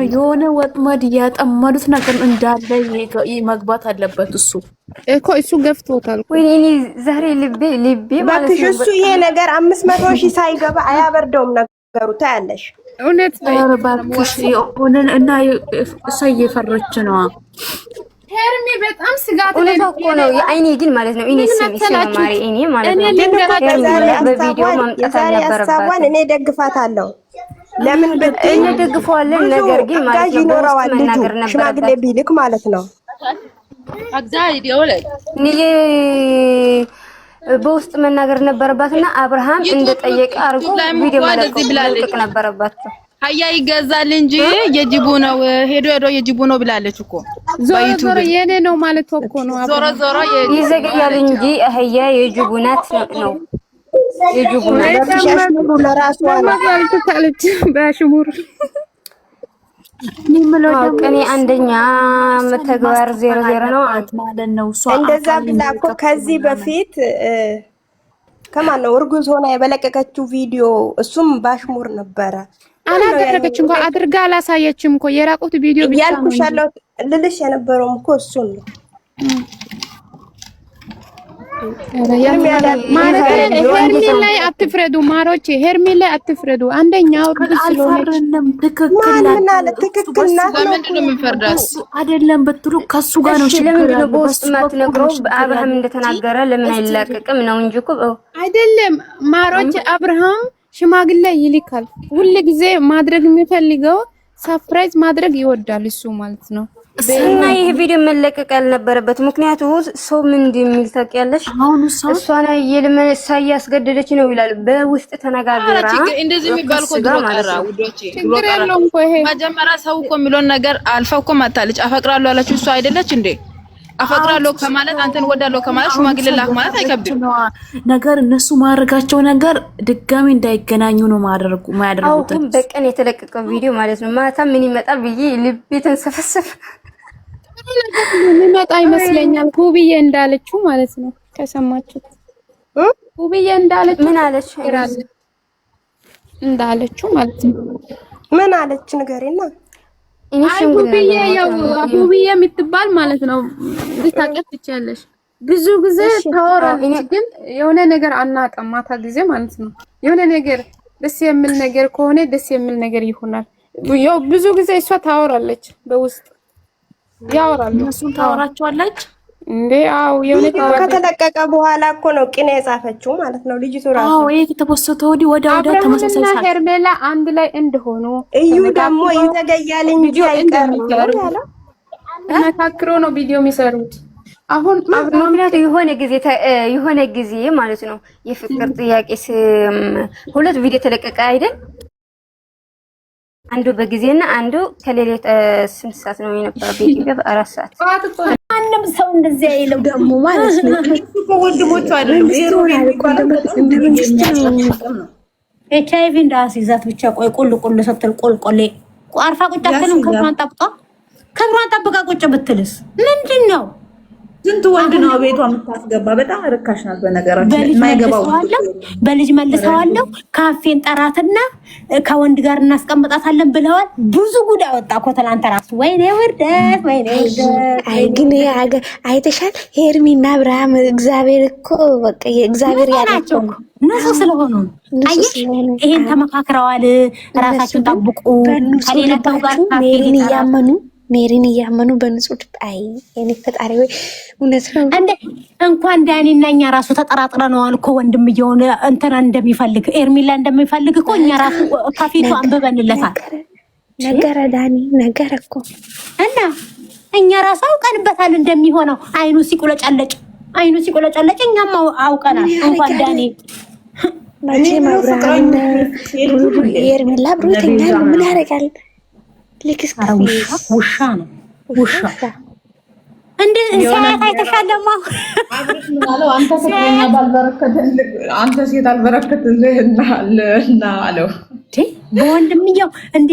የሆነ ወጥመድ ያጠመዱት ነገር እንዳለ መግባት አለበት እሱ እኮ እሱ ገፍቶታል። ወይ እኔ ዛሬ ልቤ ማለት ነው እሱ ይሄ ነገር 500,000 ሳይገባ አያበርደውም ነገሩ ታያለሽ። እውነት ነው ባክሽ የሆነን እና እሷ እየፈረች ነው። ሄርሚ በጣም ስጋት ላይ ነው። የአይኔ ግን ማለት ነው እኔ ማሪ እኔ ማለት ነው በቪዲዮ ማምጣት አልነበረባትም። እኔ ደግፋታለሁ። ለምን እኔ ደግፈዋለን፣ ነገር ግን ማለት ነው መናገር ነበረባት። ሽማግሌ ቢልክ ማለት ነው አግዛይ ዲዮለይ እኔ በውስጥ መናገር ነበረባትና አብርሃም እንደጠየቀ አርጎ ቪዲዮ መልቀቅ ነበረባቸው። ሀያ ይገዛል እንጂ የጅቡ ነው ሄዶ የጅቡ ነው ብላለች እኮ ዞሮ ዞሮ የኔ ነው ማለት እኮ ነው። ዞሮ ይዘገያል እንጂ አህያ የጅቡ ናት ነው የጅቡ ናት። ሻሽሙሩ ለራሱ ማለት ታለች በሽሙር እኔ አንደኛ መተግበር 00 ነው ማለት ነው። እንደዛ ብላ እኮ ከዚህ በፊት ከማን ነው እርጉዝ ሆና የበለቀቀችው ቪዲዮ እሱም ባሽሙር ነበረ። አላደረገችም እንኳን አድርጋ አላሳየችም እኮ የራቁት ቪዲዮ ብቻ ነው ያልኩሻለሁ። ልልሽ የነበረውም እኮ እሱን ነው ማለት ሄርሚ ላይ አትፍረዱ ማሮቼ፣ ሄርሚ ላይ አትፍረዱ። አንደኛው አልፈረንም። ትክክል ናት። ለምንድን ነው የምንፈርዳት? አይደለም ብትሉ ከሱ ጋር ነው ለምንድን ነው በውስጥ ማትነግረው? አብርሃም እንደተናገረ ለምን አይላቀቅም ነው እንጂ እኮ አይደለም ማሮቼ። አብርሃም ሽማግሌ ይልካል። ሁሉ ጊዜ ማድረግ የሚፈልገው ሰርፕራይዝ ማድረግ ይወዳል እሱ ማለት ነው። እና ይሄ ቪዲዮ መለቀቅ ያልነበረበት ምክንያቱ ሰው ምን እንደሚል ታውቂያለሽ? እሷን የልመሳ ያስገደደች ነው ይላል። በውስጥ ተነጋገራ እንደዚህ የሚባል እኮ ድሮ ቀራ ውዶቼ፣ ችግር የለውም እኮ ይሄ መጀመሪያ ሰው እኮ የሚለውን ነገር አልፋው እኮ ማታለች። አፈቅራለሁ አለችው እሷ አይደለች እንዴ? አፈቅራለሁ ከማለት አንተን ወዳለሁ ከማለት ሽማግሌ ላክ ማለት አይከብድም ነገር። እነሱ ማድረጋቸው ነገር ድጋሚ እንዳይገናኙ ነው ማያደርጉት። አሁን በቀን የተለቀቀ ቪዲዮ ማለት ነው። ማታ ምን ይመጣል ብዬ ልቤ ተንሰፈሰፈ። ምን መጣ ይመስለኛል። ሁብዬ እንዳለችው ማለት ነው። ከሰማችሁት ሁብዬ እንዳለችው ምን አለች? እንዳለችው ማለት ነው። ምን አለች ንገሪና። ሁብዬ የምትባል ማለት ነው። ልታቀፍ ትችያለሽ። ብዙ ጊዜ ታወራለች፣ ግን የሆነ ነገር አናውቅም። ማታ ጊዜ ማለት ነው። የሆነ ነገር ደስ የሚል ነገር ከሆነ ደስ የሚል ነገር ይሆናል። ያው ብዙ ጊዜ እሷ ታወራለች፣ በውስጥ ያወራሉ። እሱን ታወራቸዋለች እንዴ? አው የሆነ ከተለቀቀ በኋላ እኮ ነው ቅኔ የጻፈችው ማለት ነው ልጅቱ ራሱ። አው ይሄ ከተፖስተው ወዲያ ተመሳሳይ ሰዓት ሄርሜላ አንድ ላይ እንደሆኑ እዩ ደግሞ ይዘገያል እንጂ አይቀርም ያለው ተመካክሮ ነው ቪዲዮ የሚሰሩት። አሁን ምክንያቱ የሆነ ጊዜ ማለት ነው የፍቅር ጥያቄ ሁለት ቪዲዮ ተለቀቀ አይደል? አንዱ በጊዜና አንዱ ከሌሊት 8 ሰዓት ነው የነበረው። በኢትዮጵያ በ4 ሰዓት ማንም ሰው እንደዚህ አይለው ደግሞ ማለት ነው። ወንድሞቹ አይደለም ኤችአይቪ እንዳስይዛት ብቻ ቆይ ቁል ስትል ቆልቆሌ አርፋ ቁጭ አትልም። ክብሯን ጠብቃ ቁጭ ብትልስ ምንድን ነው? ስንት ወንድ ነው ቤቷ የምታስገባ? በጣም ርካሽ ናት። በነገራችን የማይገባው በልጅ መልሰዋለሁ። ካፌን ጠራትና ከወንድ ጋር እናስቀምጣታለን ብለዋል። ብዙ ጉድ አወጣ እኮ ትናንት ራሱ። ወይኔ ውርደት፣ ወይኔ ውርደት። አይ ግን አይተሻል ሄርሚና አብርሃም እግዚአብሔር እኮ በቃ እግዚአብሔር ያላቸው እነሱ ስለሆኑ አየሽ፣ ይሄን ተመካክረዋል። ራሳቸውን ጠብቁ ከሌላ ሰው ጋር ሜሪን እያመኑ በንጹህ አይ የኔ ፈጣሪ ወይ እውነት ነው እንዴ! እንኳን ዳኒና እኛ ራሱ ተጠራጥረነዋል እኮ ወንድም እየሆነ እንትና እንደሚፈልግ ኤርሚላ እንደሚፈልግ እኮ እኛ ራሱ ከፊቱ አንብበንለታል። ነገረ ዳኒ ነገረ እኮ እና እኛ ራሱ አውቀንበታል እንደሚሆነው። አይኑ ሲቆለጨለጭ እኛም አውቀናል። እንኳን ዳኒ ማጂ ማብራን ኤርሚላ ብሩተኛ ምን ያደርጋል? ውሻ ነው ውሻ። እንዴ ሰዓት አይተሻለማ። አንተ ሴት አልበረከትልህና አለው በወንድምየው እንዴ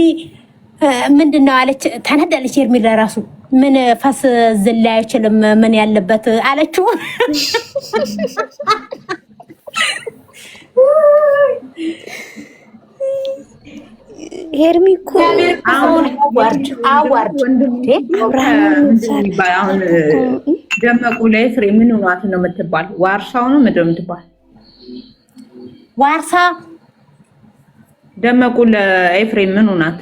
ምንድነው አለች። ተነዳለች ኤርሚላ ራሱ ምን ፈስ ዝላ አይችልም ምን ያለበት አለችው። ሄርሚ እኮ አሁን አዋርድ አሁን ደመቁ ላይ ፍሬ ምን ሆኗት ነው የምትባል? ዋርሳው ነው ምንድን ነው የምትባል? ዋርሳ ደመቁ ለኤፍሬም ምን ሆናት?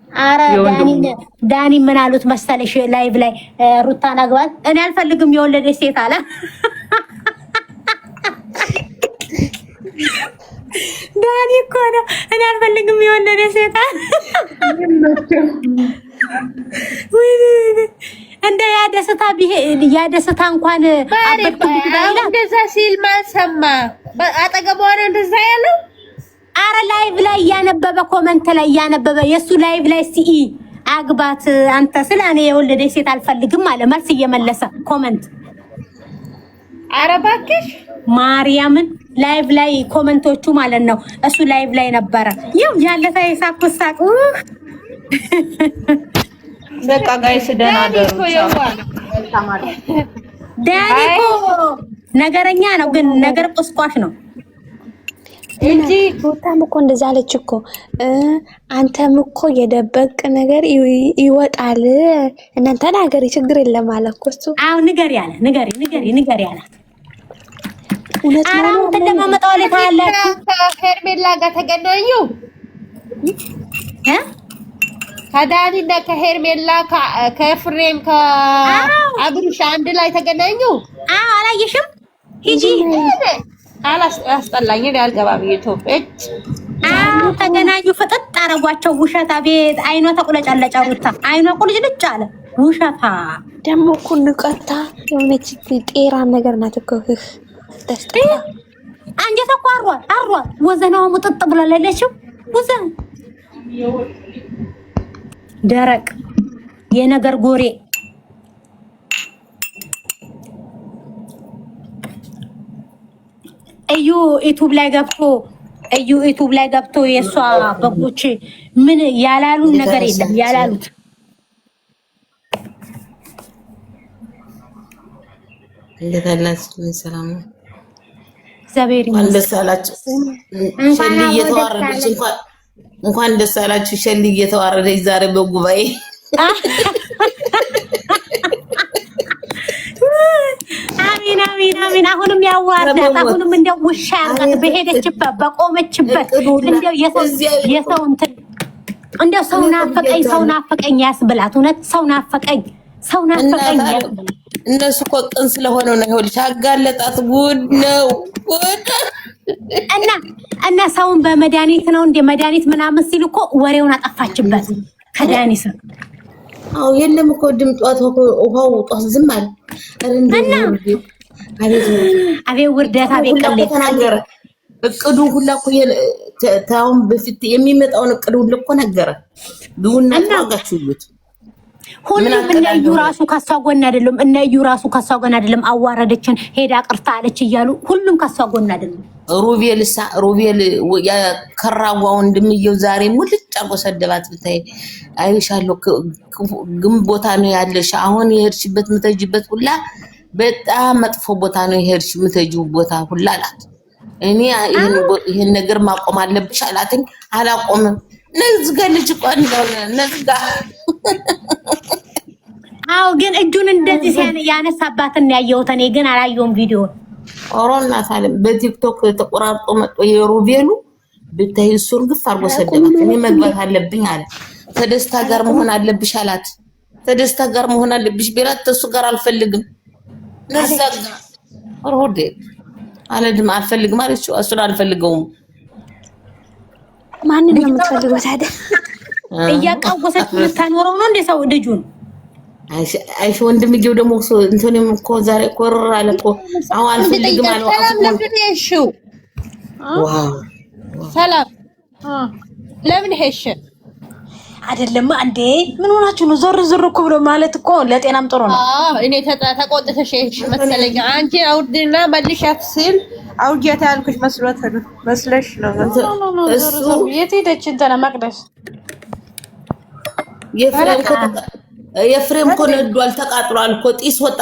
አረ ዳኒ ምን አሉት መሰለሽ? ላይቭ ላይ ሩታን አግባት እኔ አልፈልግም የወለደች ሴት አለ። ዳኒ እኮ ነው እኔ አልፈልግም የወለደች ሴት አለ። እንደ ያደስታ እንኳን እንደዛ ሲል ማሰማ አጠገቧ ነው እንደዛ ያለው። አረ ላይቭ ላይ እያነበበ ኮመንት ላይ እያነበበ የሱ ላይቭ ላይ ሲኢ አግባት አንተ ስለ እኔ የወለደች ሴት አልፈልግም አለ። መልስ እየመለሰ ኮመንት። አረ እባክሽ ማርያምን ላይቭ ላይ ኮመንቶቹ ማለት ነው። እሱ ላይቭ ላይ ነበረ። ይው ያለታ የሳቁ በቃ ጋይስ ደህና ደሩ። ዳኒ እኮ ነገረኛ ነው፣ ግን ነገር ቁስቋሽ ነው እንጂ ሩታም እኮ እንደዛ አለች እኮ። አንተም እኮ የደበቅ ነገር ይወጣል እናንተ ተናገሪ ችግር የለም አለ እኮ እሱ። አዎ ንገሪ አለ። እውነት ነው እንደማመጣው ላይ ታያላችሁ። ከሄርሜላ ጋር ተገናኙ ከዳኒና ከሄርሜላ ከፍሬም ከአብሩሽ አንድ ላይ ተገናኙ። አዎ አላየሽም? ሂጂ አላስጠላኝ ያልገባብ ኢትዮጵያች ተገናኙ። ፍጥጥ አረጓቸው። ውሸት አቤት! አይኗ ተቁለጨለጨ። ሩታ አይኗ ቁልጭልጭ አለ። ውሸታ ደግሞ እኮ ንቀታ የሆነች ጤራ ነገር ናት እኮ ተስጠ አንጀቷ እኮ አሯል። ወዘናዋ ሙጥጥ ብሏል። አይለሽም? ወዘን ደረቅ የነገር ጎሬ እዩ ዩቲዩብ ላይ ገብቶ የሷ በጎች ምን ያላሉ ነገር የለም ያላሉት። እንደታላችሁ ሰላም ነው። እግዚአብሔር ይመስገን። ደስ አላችሁ። ሸሊ እየተዋረደች እንኳን ደስ አላችሁ። ሸሊ እየተዋረደች ዛሬ በጉባኤ አሚን። አሁንም ያዋርዳት። አሁንም እንደው ውሻ ያርጋት። በሄደችበት በቆመችበት እንደው የሰው እንትን እንደው ሰው ናፈቀኝ ያስብላት። እውነት ሰው ናፈቀኝ ያስብላት። እነሱ እኮ ቅን ስለሆነው ነው። ይኸውልሽ አጋለጣት። ጉድ ነው ጉድ። እና ሰውን በመድኃኒት ነው እንደ መድኃኒት ምናምን ሲል እኮ ወሬውን አጠፋችበት ከዳኒ ስም። አዎ የለም እኮ ድምጧት ውሃው ጧት ዝም አለ። እና አቤት ውርደት፣ አቤት ቅሌት ተናገረ። እቅዱ ሁላ እኮ ታውን በፊት የሚመጣውን እቅዱ ሁሉ እኮ ነገረ። ዱና ታጋችሁት ሁሉም እነዩ ራሱ ከሷ ጎን አይደለም። አዋረደችን ሄዳ ቅርታ አለች እያሉ ሁሉም ከሷ ጎን አይደለም። ሩቤል የከራዋ ወንድምየው ዛሬ ሙልጭ አርጎ ሰደባት። ብታይ አይሻለሁ ግን ቦታ ነው ያለሽ። አሁን የሄድሽበት ምተጅበት ሁላ በጣም መጥፎ ቦታ ነው የሄድሽ ምተጂው ቦታ ሁላ አላት። እኔ ይሄን ነገር ማቆም አለብሽ አላትኝ። አላቆምም። ነዝጋ ልጅ ቆን ነዝጋ። አዎ ግን እጁን እንደዚህ ያነሳባትን ያየሁት እኔ ግን አላየሁም ቪዲዮ። ኦሮና ታለም በቲክቶክ ተቆራርጦ መጥቶ የሩቤሉ ብታይ እሱን ግፍ አርጎ ሰደባት። እኔ መግባት አለብኝ አለ። ተደስታ ጋር መሆን አለብሽ አላት። ተደስታ ጋር መሆን አለብሽ ቢላት ተሱ ጋር አልፈልግም ነዘጋ ሮዴ አለድም አልፈልግም አለች። እሱን አልፈልገውም። ማንን ነው የምትፈልገው ታዲያ? እያቃወሰች ልታኖረው ነው እንደ ሰው ልጁን። አይሽ ወንድምዬው ደግሞ እንትንም እኮ ዛሬ ኮር አለ እኮ አሁን አልፈልግም አለው። ዋው ሰላም ለምን ሄሽ አይደለም እንዴ? ምን ሆናችሁ ነው? ዞር እኮ ብሎ ማለት እኮ ለጤናም ጥሩ ነው። እኔ ተቆጥተሽ ሄሽ መሰለኝ። አንቺ አውርድና መልሻት ሲል አውርጃታ ያልኩሽ መስለሽ ነው። እሱ የት ሄደች እንትና መቅደስ? የፍሬም እኮ ነዷል፣ ተቃጥሏል እኮ ጢስ ወጣ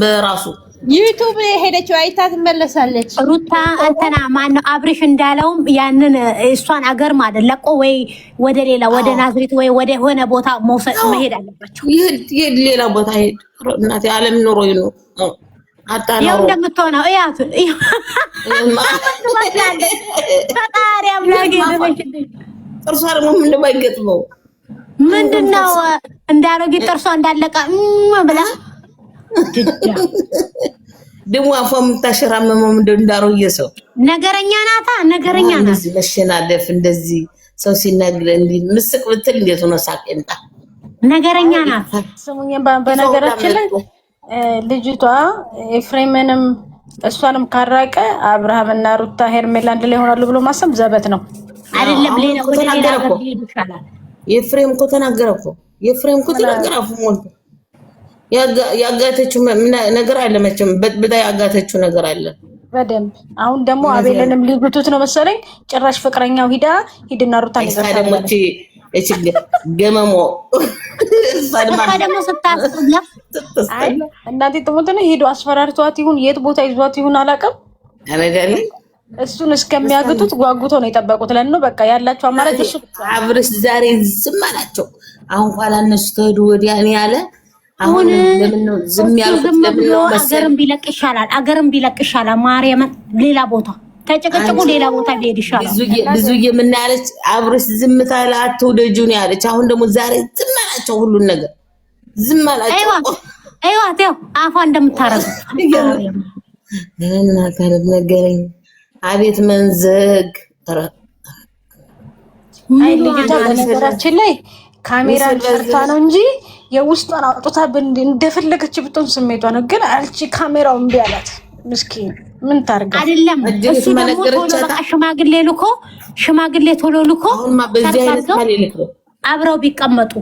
በራሱ ዩቲዩብ ሄደችው አይታ ትመለሳለች። ሩታ እንትና ማነው አብርሽ እንዳለውም ያንን እሷን አገር ማለት ለቆ ወይ ወደ ሌላ ወደ ናዝሬት ወይ ወደ ሆነ ቦታ መሄድ አለባቸው። ይሄ ሌላ ቦታ ሄድ እናቴ ዓለም ኑሮ ይኑ ያው እንደምትሆነው እያቱ ፈጣሪ አምላክ ይደረግልኝ። ጥርሷ ደግሞ ምን እንደማይገጥመው ምንድነው እንዳሮጌ ጥርሷ እንዳለቀ ብላ ደግሞ አፏ የምታሸራመመው እንዳሮጌ ሰው ነገረኛ ናታ። ነገረኛ ናት። እንደዚህ መሸናደፍ እንደዚህ ሰው ሲናገር እንዲህ ምስቅ ብትል እንዴት ሆነ ሳቅንጣ ነገረኛ ናት። ስሙኝ በነገራችን ላይ ልጅቷ ኤፍሬምንም እሷንም ካራቀ አብርሃምና ሩታ ሄርሜላንድ ላይ ሆናሉ ብሎ ማሰብ ዘበት ነው አይደለም። ሌላ ወደ ሌላ ሀገር ሄዱ ይሻላል። ኤፍሬም እኮ ተናገረ እኮ ኤፍሬም እኮ ተናገረ አፉ ሞልቶ ያጋተችው ነገር አለ መቼም በጥብጣ ያጋተችው ነገር አለ በደንብ። አሁን ደግሞ አቤልንም ሊጉቱት ነው መሰለኝ። ጭራሽ ፍቅረኛው ሂድና ሩታ ለሰደሞች እቺ ገመሞ ደግሞ ስታስጠላ እናቴ ጥሞት ነው ሄዱ አስፈራርቷት ይሁን የት ቦታ ይዟት ይሁን አላውቅም። አነጋሊ እሱን እስከሚያግቱት ጓጉቶ ነው የጠበቁት። ለምን ነው በቃ ያላቸው አማራጭ እሱ። አብርሽ ዛሬ ዝም አላቸው። አሁን ኋላ እነሱ ተሄዱ ወዲያ እኔ ያለ አሁን ለምን ነው ዝም ያሉት? ለምን ነው አገርም ቢለቅ ይሻላል። አገርም ቢለቅ ይሻላል። ማርያም ሌላ ቦታ ተጨቀጨቁ፣ ሌላ ቦታ ቢሄድ ይሻላል። ብዙዬ ምን ያለች አብርሽ ዝም ታለ አትውደጁ ነው ያለች። አሁን ደግሞ ዛሬ ዝም አላቸው። ሁሉን ነገር ዝም አላቸው። አይዋ ተው አፏ እንደምታረገው እና ታረብ ነገረኝ። አቤት መንዘግ አይ ልጅቷ በነገራችን ላይ ካሜራ ሰርታ ነው እንጂ የውስጧን አውጥታ እንደፈለገች ብትሆን ስሜቷ ነው። ግን አልቺ ካሜራው እምቢ አላት። ምስኪን ምን ታርጋ አይደለም። እሱ ደግሞ ቶሎ በቃ ሽማግሌ ቶሎ ልኮ አብረው ቢቀመጡ